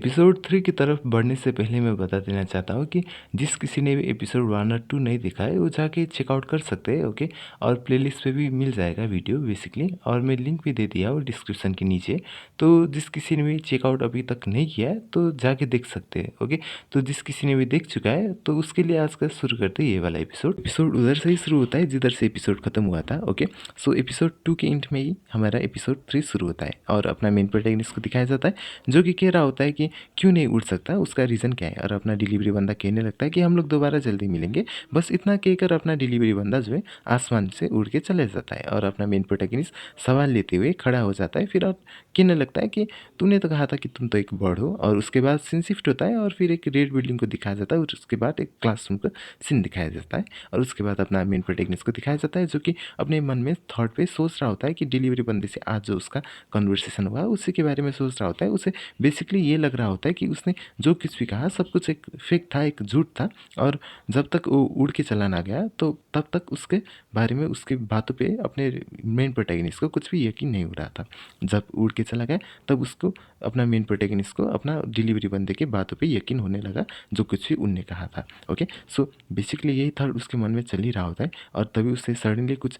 Episode 3 की तरफ बढ़ने से पहले मैं बता देना चाहता हूँ कि जिस किसी ने भी एपिसोड 1 और 2 नहीं देखा है वो जाके चेकआउट कर सकते हैं। ओके। और प्लेलिस्ट पे भी मिल जाएगा वीडियो बेसिकली, और मैं लिंक भी दे दिया वो डिस्क्रिप्शन के नीचे। तो जिस किसी ने भी चेकआउट अभी तक नहीं किया है तो जाके देख सकते हैं। ओके। तो जिस किसी ने भी देख चुका है तो उसके लिए आज का शुरू करते हैं ये वाला एपिसोड उधर से ही शुरू होता है जिधर से एपिसोड खत्म हुआ था। ओके। सो एपिसोड 2 के एंड में ही हमारा एपिसोड 3 शुरू होता है और अपना मेन प्रोटैगनिस्ट को दिखाया जाता है जो कि कह रहा होता है कि क्यों नहीं उड़ सकता, उसका रीज़न क्या है। और अपना डिलीवरी बंदा कहने लगता है कि हम लोग दोबारा जल्दी मिलेंगे। बस इतना कहकर अपना डिलीवरी बंदा जो है आसमान से उड़ के चले जाता है और अपना मेन प्रोटैगनिस्ट सवाल लेते हुए खड़ा हो जाता है। फिर और कहने लगता है कि तूने तो कहा था कि तुम तो एक बर्ड हो। और उसके बाद सीन शिफ्ट होता है और फिर एक रेड बिल्डिंग को दिखाया जाता है और उसके बाद एक क्लासरूम का सीन दिखाया जाता है। और उसके बाद अपना मेन प्रोटैगनिस्ट को दिखाया जाता है जो कि अपने मन में थॉट पे सोच रहा होता है कि डिलीवरी बंदे से आज जो उसका कन्वर्सेशन हुआ उसी के बारे में सोच रहा होता है। उसे बेसिकली ये लग रहा होता है कि उसने जो कुछ भी कहा सब कुछ एक फेक था, एक झूठ था। और जब तक वो उड़ के चला ना गया तो तब तक उसके बारे में, उसकी बातों पे अपने मेन प्रोटैगनिस्ट को कुछ भी यकीन नहीं हो रहा था। जब उड़ के चला गया तब उसको, अपना मेन प्रोटैगनिस्ट को अपना डिलीवरी बंदे के बातों पे यकीन होने लगा जो कुछ भी उनने कहा था। ओके। सो बेसिकली यही थॉट उसके मन में चल ही रहा होता है और तभी उसे सडनली कुछ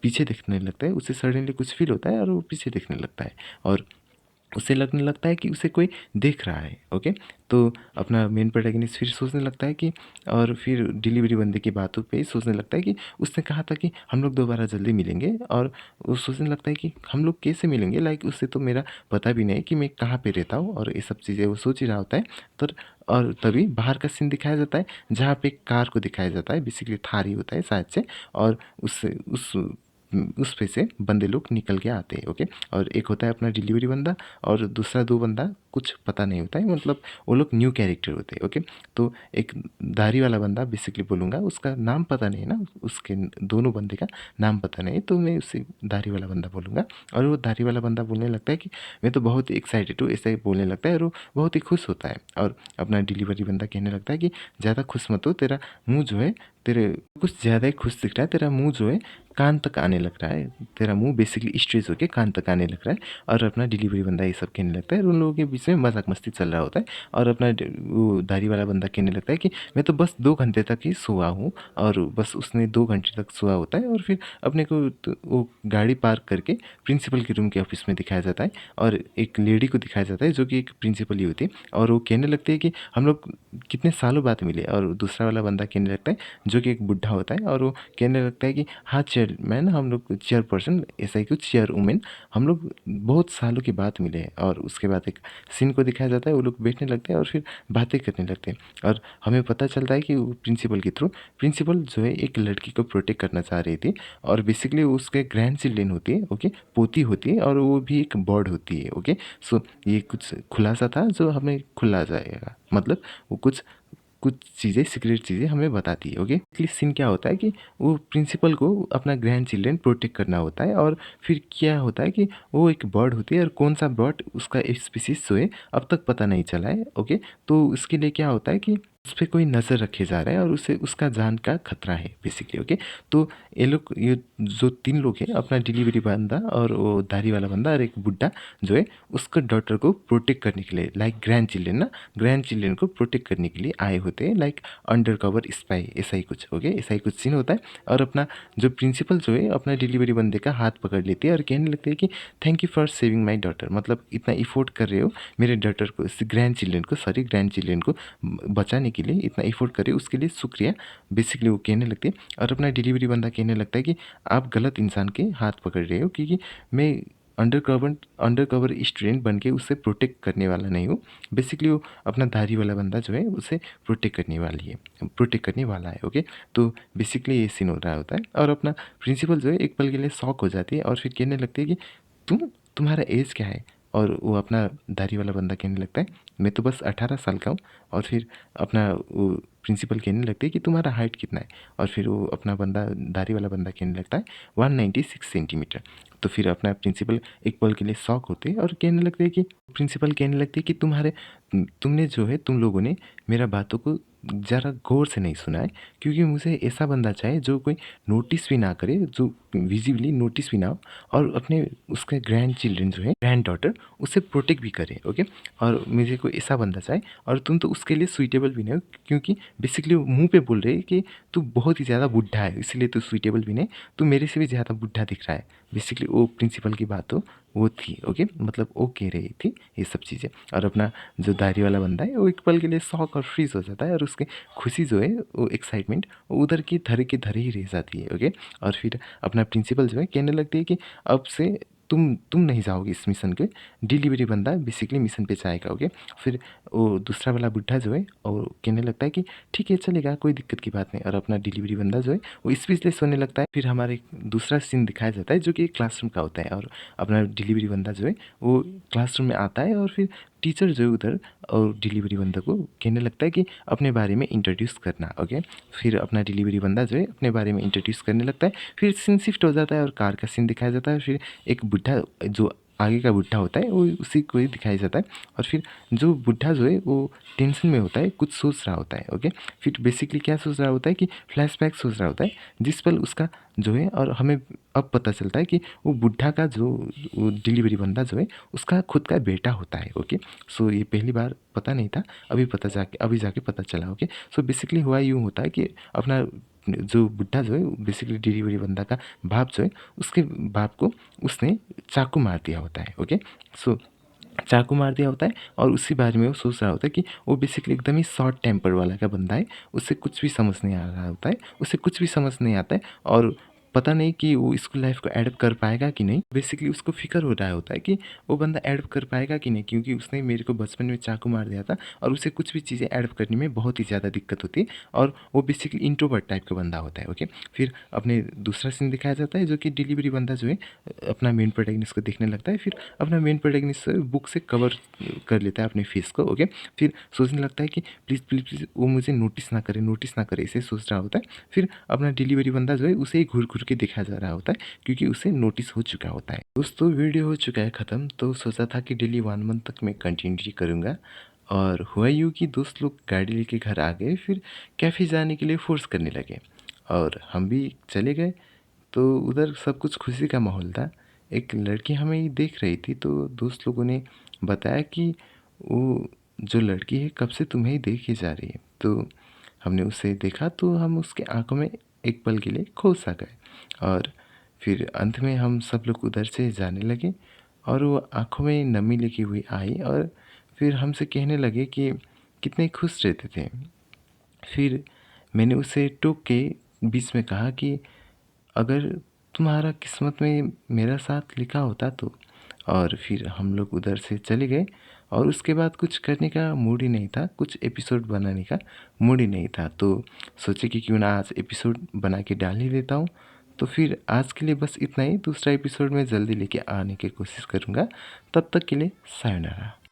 पीछे देखने लगता है। उसे सडनली कुछ फील होता है और वो पीछे देखने लगता है और उसे लगने लगता है कि उसे कोई देख रहा है। ओके। तो अपना मेन प्रोटैगनिस्ट फिर सोचने लगता है कि, और फिर डिलीवरी बंदे की बातों पे ही सोचने लगता है कि उसने कहा था कि हम लोग दोबारा जल्दी मिलेंगे। और वो सोचने लगता है कि हम लोग कैसे मिलेंगे, लाइक उससे तो मेरा पता भी नहीं कि मैं कहाँ पे रहता हूँ और ये सब चीज़ें वो सोच ही रहा होता है। तो और तभी बाहर का सीन दिखाया जाता है जहाँ पे एक कार को दिखाया जाता है, बेसिकली थार ही होता है शायद से। और उस पे से बंदे लोग निकल के आते हैं। ओके। और एक होता है अपना डिलीवरी बंदा और दूसरा दो बंदा कुछ पता नहीं होता है, मतलब वो लोग न्यू कैरेक्टर होते हैं। ओके। तो एक दाढ़ी वाला बंदा बेसिकली बोलूँगा, उसका नाम पता नहीं है ना, उसके दोनों बंदे का नाम पता नहीं, तो मैं उसे दाढ़ी वाला बंदा बोलूँगा। और वो दाढ़ी वाला बंदा बोलने लगता है कि मैं तो बहुत ही एक्साइटेड हूँ, ऐसा ही बोलने लगता है और वो बहुत ही खुश होता है। और अपना डिलीवरी बंदा कहने लगता है कि ज़्यादा खुश मत हो, तेरा मुँह जो है, तेरे कुछ ज़्यादा ही खुश दिख रहा है, तेरा मुँह जो है कान तक आने लग रहा है, तेरा मुंह बेसिकली स्ट्रेच होकर कान तक आने लग रहा है। और अपना डिलीवरी बंदा ये सब कहने लगता है और उन लोगों के बीच में मजाक मस्ती चल रहा होता है। और अपना वो दाढ़ी वाला बंदा कहने लगता है कि मैं तो बस 2 घंटे तक ही सोया हूँ। और बस उसने 2 घंटे तक सोया होता है और फिर अपने को तो वो गाड़ी पार्क करके प्रिंसिपल के रूम के ऑफिस में दिखाया जाता है और एक लेडी को दिखाया जाता है जो कि एक प्रिंसिपल ही होती है। और वो कहने लगते हैं कि हम लोग कितने सालों बाद मिले। और दूसरा वाला बंदा कहने लगता है जो कि एक बुढ़ा होता है और वो कहने लगता है कि हाँ चेयरमैन, हम लोग चेयरपर्सन, ऐसा ही कुछ, चेयरवुमेन, हम लोग बहुत सालों के बाद मिले हैं। और उसके बाद एक सीन को दिखाया जाता है, वो लोग बैठने लगते हैं और फिर बातें करने लगते हैं। और हमें पता चलता है कि वो प्रिंसिपल के थ्रू, प्रिंसिपल जो है एक लड़की को प्रोटेक्ट करना चाह रही थी और बेसिकली उसके ग्रैंड चिल्ड्रेन होती है। ओके। पोती होती है और वो भी एक बर्ड होती है। ओके। सो ये कुछ खुलासा था जो हमें खुला जाएगा, मतलब वो कुछ कुछ चीज़ें, सीक्रेट चीज़ें हमें बताती है। ओके। इसलिए सीन क्या होता है कि वो प्रिंसिपल को अपना ग्रैंड चिल्ड्रेन प्रोटेक्ट करना होता है। और फिर क्या होता है कि वो एक बर्ड होती है और कौन सा बर्ड, उसका स्पीसीज जो है अब तक पता नहीं चला है। ओके। तो इसके लिए क्या होता है कि उस पर कोई नज़र रखे जा रहा है और उसे, उसका जान का खतरा है बेसिकली। ओके। तो ये जो 3 लोग हैं, अपना डिलीवरी बंदा और वो दाढ़ी वाला बंदा और एक बुड्ढा जो है, उसका डॉटर को प्रोटेक्ट करने के लिए, लाइक ग्रैंड चिल्ड्रेन ना, ग्रैंड चिल्ड्रेन को प्रोटेक्ट करने के लिए आए होते हैं, लाइक अंडर कवर स्पाई, ऐसा ही कुछ। ओके। ऐसा ही कुछ सीन होता है। और अपना जो प्रिंसिपल जो है अपना डिलीवरी बंदे का हाथ पकड़ लेती है और कहने लगती है कि thank you for saving my daughter, मतलब इतना इफोर्ट कर रहे हो मेरे डॉटर को, ग्रैंड चिल्ड्रेन को बचाने के लिए इतना एफर्ट करे, उसके लिए शुक्रिया, बेसिकली वो कहने लगते हैं। और अपना डिलीवरी बंदा कहने लगता है कि आप गलत इंसान के हाथ पकड़ रहे हो, क्योंकि मैं अंडर कवर स्टूडेंट बन के उससे प्रोटेक्ट करने वाला नहीं हूँ। बेसिकली वो अपना धारी वाला बंदा जो है उसे प्रोटेक्ट करने वाला है। ओके। तो बेसिकली ये सीन हो रहा होता है और अपना प्रिंसिपल जो है एक पल के लिए शॉक हो जाती है और फिर कहने लगती है कि तुम्हारा एज क्या है। और वो अपना दाढ़ी वाला बंदा कहने लगता है मैं तो बस 18 साल का हूँ। और फिर अपना वो प्रिंसिपल कहने लगती है कि तुम्हारा हाइट कितना है। और फिर वो अपना बंदा, दाढ़ी वाला बंदा कहने लगता है 196 सेंटीमीटर। तो फिर अपना प्रिंसिपल एक पल के लिए शॉक होते हैं और कहने लगते हैं कि, प्रिंसिपल कहने लगती है कि तुमने जो है, तुम लोगों ने मेरा बातों को ज़रा गौर से नहीं सुना है, क्योंकि मुझे ऐसा बंदा चाहिए जो कोई नोटिस भी ना करे, जो विजिबली नोटिस भी ना हो और अपने उसके ग्रैंड चिल्ड्रन जो है, ग्रैंड डॉटर, उसे प्रोटेक्ट भी करे, ओके। और मुझे कोई ऐसा बंदा चाहिए, और तुम तो उसके लिए सुइटेबल भी नहीं हो, क्योंकि बेसिकली वो मुँह पे बोल रहे हैं कि तू बहुत ही ज़्यादा बुड्ढा है, इसलिए तू सुइटेबल भी नहीं, तू मेरे से भी ज़्यादा बुड्ढा दिख रहा है। बेसिकली वो प्रिंसिपल की बात तो वो थी, ओके। मतलब वो कह रही थी ये सब चीज़ें। और अपना जो दाढ़ी वाला बंदा है वो एक पल के लिए शॉक और फ्रीज हो जाता है, और उसकी खुशी जो है, वो एक्साइटमेंट उधर की धरे ही रह जाती है, ओके। और फिर अपना प्रिंसिपल जो है कहने लगती है कि अब से तुम नहीं जाओगे इस मिशन के, डिलीवरी बंदा बेसिकली मिशन पे जाएगा, ओके। फिर वो दूसरा वाला बुड्ढा जो है और कहने लगता है कि ठीक है चलेगा, कोई दिक्कत की बात नहीं। और अपना डिलीवरी बंदा जो है वो स्पीचलेस होने लगता है। फिर हमारे दूसरा सीन दिखाया जाता है जो कि क्लासरूम का होता है, और अपना डिलीवरी बंदा जो है वो क्लासरूम में आता है, और फिर टीचर जो है उधर और डिलीवरी बंदा को कहने लगता है कि अपने बारे में इंट्रोड्यूस करना, ओके। फिर अपना डिलीवरी बंदा जो है अपने बारे में इंट्रोड्यूस करने लगता है। फिर सीन शिफ्ट हो जाता है और कार का सीन दिखाया जाता है। फिर एक बुढ़ा जो आगे का बुढ़ा होता है वो उसी को ही दिखाया जाता है। और फिर जो बुढ़ा जो है वो टेंशन में होता है, कुछ सोच रहा होता है, ओके। फिर बेसिकली क्या सोच रहा होता है कि फ्लैशबैक सोच रहा होता है, जिस पल उसका जो है, और हमें अब पता चलता है कि वो बुढ़ा का जो वो डिलीवरी बंदा जो है उसका खुद का बेटा होता है, ओके। सो ये पहली बार पता नहीं था, अभी जाके पता चला, ओके। सो बेसिकली हुआ यूँ होता है कि अपना जो बुढ़ा जो है बेसिकली डिलीवरी बंदा का बाप जो है, उसके बाप को उसने चाकू मार दिया होता है, ओके। सो चाकू मार दिया होता है, और उसी बारे में वो सोच रहा होता है कि वो बेसिकली एकदम ही शॉर्ट टेम्पर वाला का बंदा है, उसे कुछ भी समझ नहीं आ रहा होता है, उसे कुछ भी समझ नहीं आता है, और पता नहीं कि वो स्कूल लाइफ को एडप्ट कर पाएगा कि नहीं। बेसिकली उसको फिक्र हो रहा होता है कि वो बंदा एडप्ट कर पाएगा कि नहीं, क्योंकि उसने मेरे को बचपन में चाकू मार दिया था, और उसे कुछ भी चीज़ें एडप्ट करने में बहुत ही ज़्यादा दिक्कत होती है, और वो बेसिकली इंट्रोवर्ट टाइप का बंदा होता है, ओके। फिर अपने दूसरा सीन दिखाया जाता है जो कि डिलीवरी बंदा जो है अपना मेन प्रोटैगनिस्ट को देखने लगता है। फिर अपना मेन प्रोटैगनिस्ट बुक से कवर कर लेता है अपने फेस को, ओके। फिर सोचने लगता है कि प्लीज़ प्लीज़ प्लीज़ वो मुझे नोटिस ना करे, इसे सोच रहा होता है। फिर अपना डिलीवरी बंदा जो है उसे ही घूर घूर के दिखाया जा रहा होता है, क्योंकि उसे नोटिस हो चुका होता है। दोस्तों वीडियो हो चुका है ख़त्म, तो सोचा था कि डेली 1 मंथ तक मैं कंटिन्यूटी करूँगा। और हुआ यूँ कि दोस्त लोग गाड़ी लेके घर आ गए, फिर कैफ़े जाने के लिए फ़ोर्स करने लगे, और हम भी चले गए। तो उधर सब कुछ खुशी का माहौल था। एक लड़की हमें देख रही थी, तो दोस्त लोगों ने बताया कि वो जो लड़की है कब से तुम्हें ही देखे जा रही है। तो हमने उसे देखा, तो हम उसके आँखों में एक पल के लिए खो सा गए, और फिर अंत में हम सब लोग उधर से जाने लगे, और वो आँखों में नमी लेके हुई आई, और फिर हमसे कहने लगे कि कितने खुश रहते थे। फिर मैंने उसे टोक के बीच में कहा कि अगर तुम्हारा किस्मत में मेरा साथ लिखा होता तो। और फिर हम लोग उधर से चले गए, और उसके बाद कुछ करने का मूड ही नहीं था, कुछ एपिसोड बनाने का मूड ही नहीं था। तो सोचे कि क्यों ना आज एपिसोड बना के डाल ही देता हूँ। तो फिर आज के लिए बस इतना ही, दूसरा एपिसोड में जल्दी लेके आने की कोशिश करूँगा। तब तक के लिए सायोनारा।